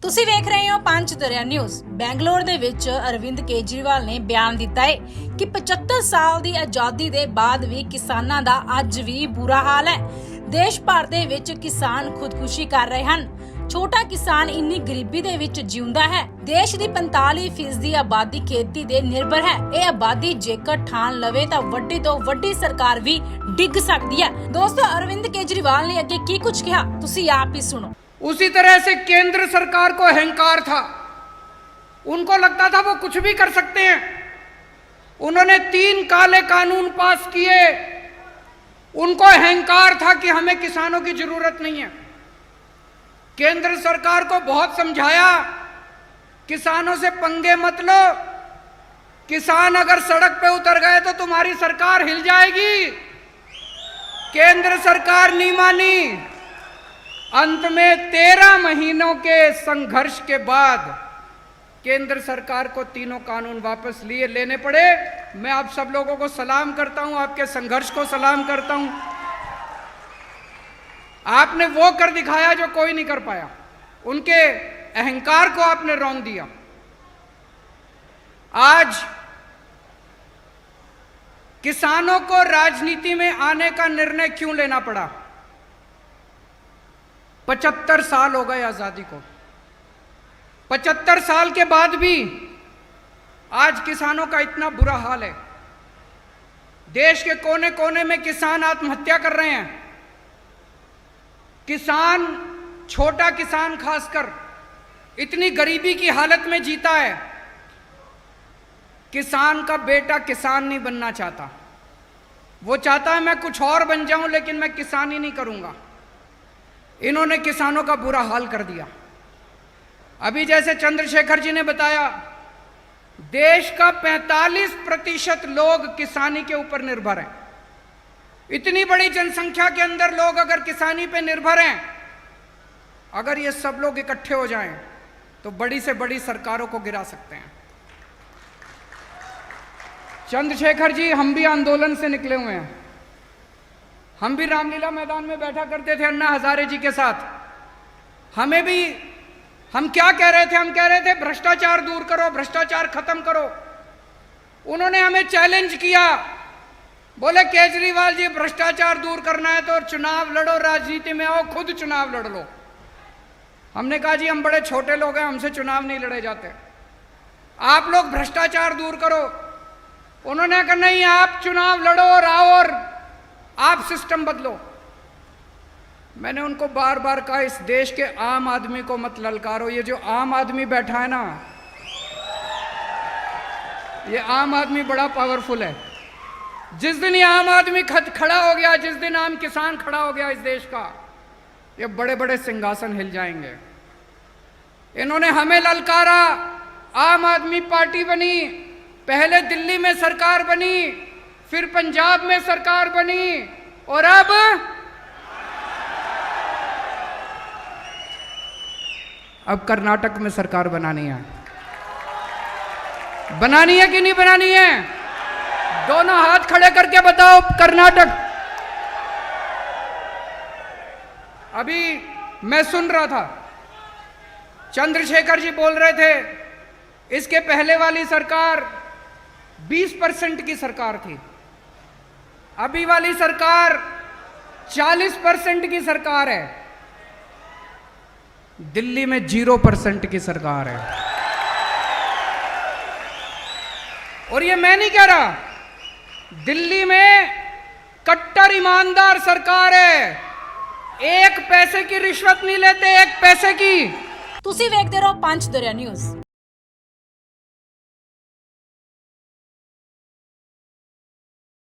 ਤੁਸੀਂ ਵੇਖ ਰਹੇ ਹੋ ਪੰਜ ਦਰਿਆ ਨਿਊਜ਼। ਬੈਂਗਲੌਰ ਦੇ ਵਿੱਚ ਅਰਵਿੰਦ ਕੇਜਰੀਵਾਲ ਨੇ ਬਿਆਨ ਦਿੱਤਾ ਹੈ ਕਿ 75 ਸਾਲ ਦੀ ਆਜ਼ਾਦੀ ਦੇ ਬਾਅਦ ਵੀ ਕਿਸਾਨਾਂ ਦਾ ਅੱਜ ਵੀ ਬੁਰਾ ਹਾਲ ਹੈ। ਦੇਸ਼ ਭਰ ਦੇ ਵਿੱਚ ਕਿਸਾਨ ਖੁਦਕੁਸ਼ੀ ਕਰ ਰਹੇ ਹਨ। ਛੋਟਾ ਕਿਸਾਨ ਇੰਨੀ ਗਰੀਬੀ ਦੇ ਵਿੱਚ ਜਿਉਂਦਾ ਹੈ। ਦੇਸ਼ ਦੀ 45% ਦੀ ਆਬਾਦੀ ਖੇਤੀ ਤੇ ਨਿਰਭਰ ਹੈ। ਇਹ ਆਬਾਦੀ ਜੇਕਰ ਠਾਣ ਲਵੇ ਤਾਂ ਵੱਡੀ ਤੋਂ ਵੱਡੀ ਸਰਕਾਰ ਵੀ ਡਿੱਗ ਸਕਦੀ ਹੈ। ਦੋਸਤੋ, ਅਰਵਿੰਦ ਕੇਜਰੀਵਾਲ ਨੇ ਅੱਗੇ ਕੀ ਕੁਝ ਕਿਹਾ, ਤੁਸੀਂ ਆਪ ਹੀ ਸੁਣੋ। उसी तरह से केंद्र सरकार को अहंकार था, उनको लगता था वो कुछ भी कर सकते हैं। उन्होंने 3 काले कानून पास किए, उनको अहंकार था कि हमें किसानों की जरूरत नहीं है। केंद्र सरकार को बहुत समझाया, किसानों से पंगे मत लो, किसान अगर सड़क पे उतर गए तो तुम्हारी सरकार हिल जाएगी। केंद्र सरकार नहीं मानी। अंत में 13 महीनों के संघर्ष के बाद केंद्र सरकार को तीनों कानून वापस लेने पड़े। मैं आप सब लोगों को सलाम करता हूं, आपके संघर्ष को सलाम करता हूं। आपने वो कर दिखाया जो कोई नहीं कर पाया, उनके अहंकार को आपने रौंद दिया। आज किसानों को राजनीति में आने का निर्णय क्यों लेना पड़ा? 75 साल हो गए आजादी को। 75 साल के बाद भी आज किसानों का इतना बुरा हाल है। देश के कोने कोने में किसान आत्महत्या कर रहे हैं। किसान, छोटा किसान खासकर, इतनी गरीबी की हालत में जीता है। किसान का बेटा किसान नहीं बनना चाहता, वो चाहता है मैं कुछ और बन जाऊं लेकिन मैं किसान ही नहीं करूंगा। इन्होंने किसानों का बुरा हाल कर दिया। अभी जैसे चंद्रशेखर जी ने बताया, देश का 45% लोग किसानी के ऊपर निर्भर हैं। इतनी बड़ी जनसंख्या के अंदर लोग अगर किसानी पे निर्भर हैं, अगर ये सब लोग इकट्ठे हो जाएं तो बड़ी से बड़ी सरकारों को गिरा सकते हैं। चंद्रशेखर जी, हम भी आंदोलन से निकले हुए हैं। हम भी रामलीला मैदान में बैठा करते थे अन्ना हजारे जी के साथ। हमें भी, हम क्या कह रहे थे? हम कह रहे थे भ्रष्टाचार दूर करो, भ्रष्टाचार खत्म करो। उन्होंने हमें चैलेंज किया, बोले केजरीवाल जी भ्रष्टाचार दूर करना है तो चुनाव लड़ो, राजनीति में आओ, खुद चुनाव लड़ लो। हमने कहा जी हम बड़े छोटे लोग हैं, हमसे चुनाव नहीं लड़े जाते, आप लोग भ्रष्टाचार दूर करो। उन्होंने कहा नहीं, आप चुनाव लड़ो और आओ और आप सिस्टम बदलो। मैंने उनको बार बार कहा, इस देश के आम आदमी को मत ललकारो। ये जो आम आदमी बैठा है ना, ये आम आदमी बड़ा पावरफुल है। जिस दिन ये आम आदमी खड़ा हो गया, जिस दिन आम किसान खड़ा हो गया इस देश का, ये बड़े बड़े सिंहासन हिल जाएंगे। इन्होंने हमें ललकारा, आम आदमी पार्टी बनी, पहले दिल्ली में सरकार बनी, फिर पंजाब में सरकार बनी और अब कर्नाटक में सरकार बनानी है। बनानी है कि नहीं बनानी है? दोनों हाथ खड़े करके बताओ, कर्नाटक। अभी मैं सुन रहा था, चंद्रशेखर जी बोल रहे थे इसके पहले वाली सरकार 20% की सरकार थी, अभी वाली सरकार 40% की सरकार है। दिल्ली में 0% की सरकार है। और ये मैं नहीं कह रहा, दिल्ली में कट्टर ईमानदार सरकार है। 1 पैसे की रिश्वत नहीं लेते, 1 पैसे की। ਤੁਸੀਂ ਵੇਖਦੇ ਰਹੋ ਪੰਜ ਦਰਿਆ ਨਿਊਜ਼।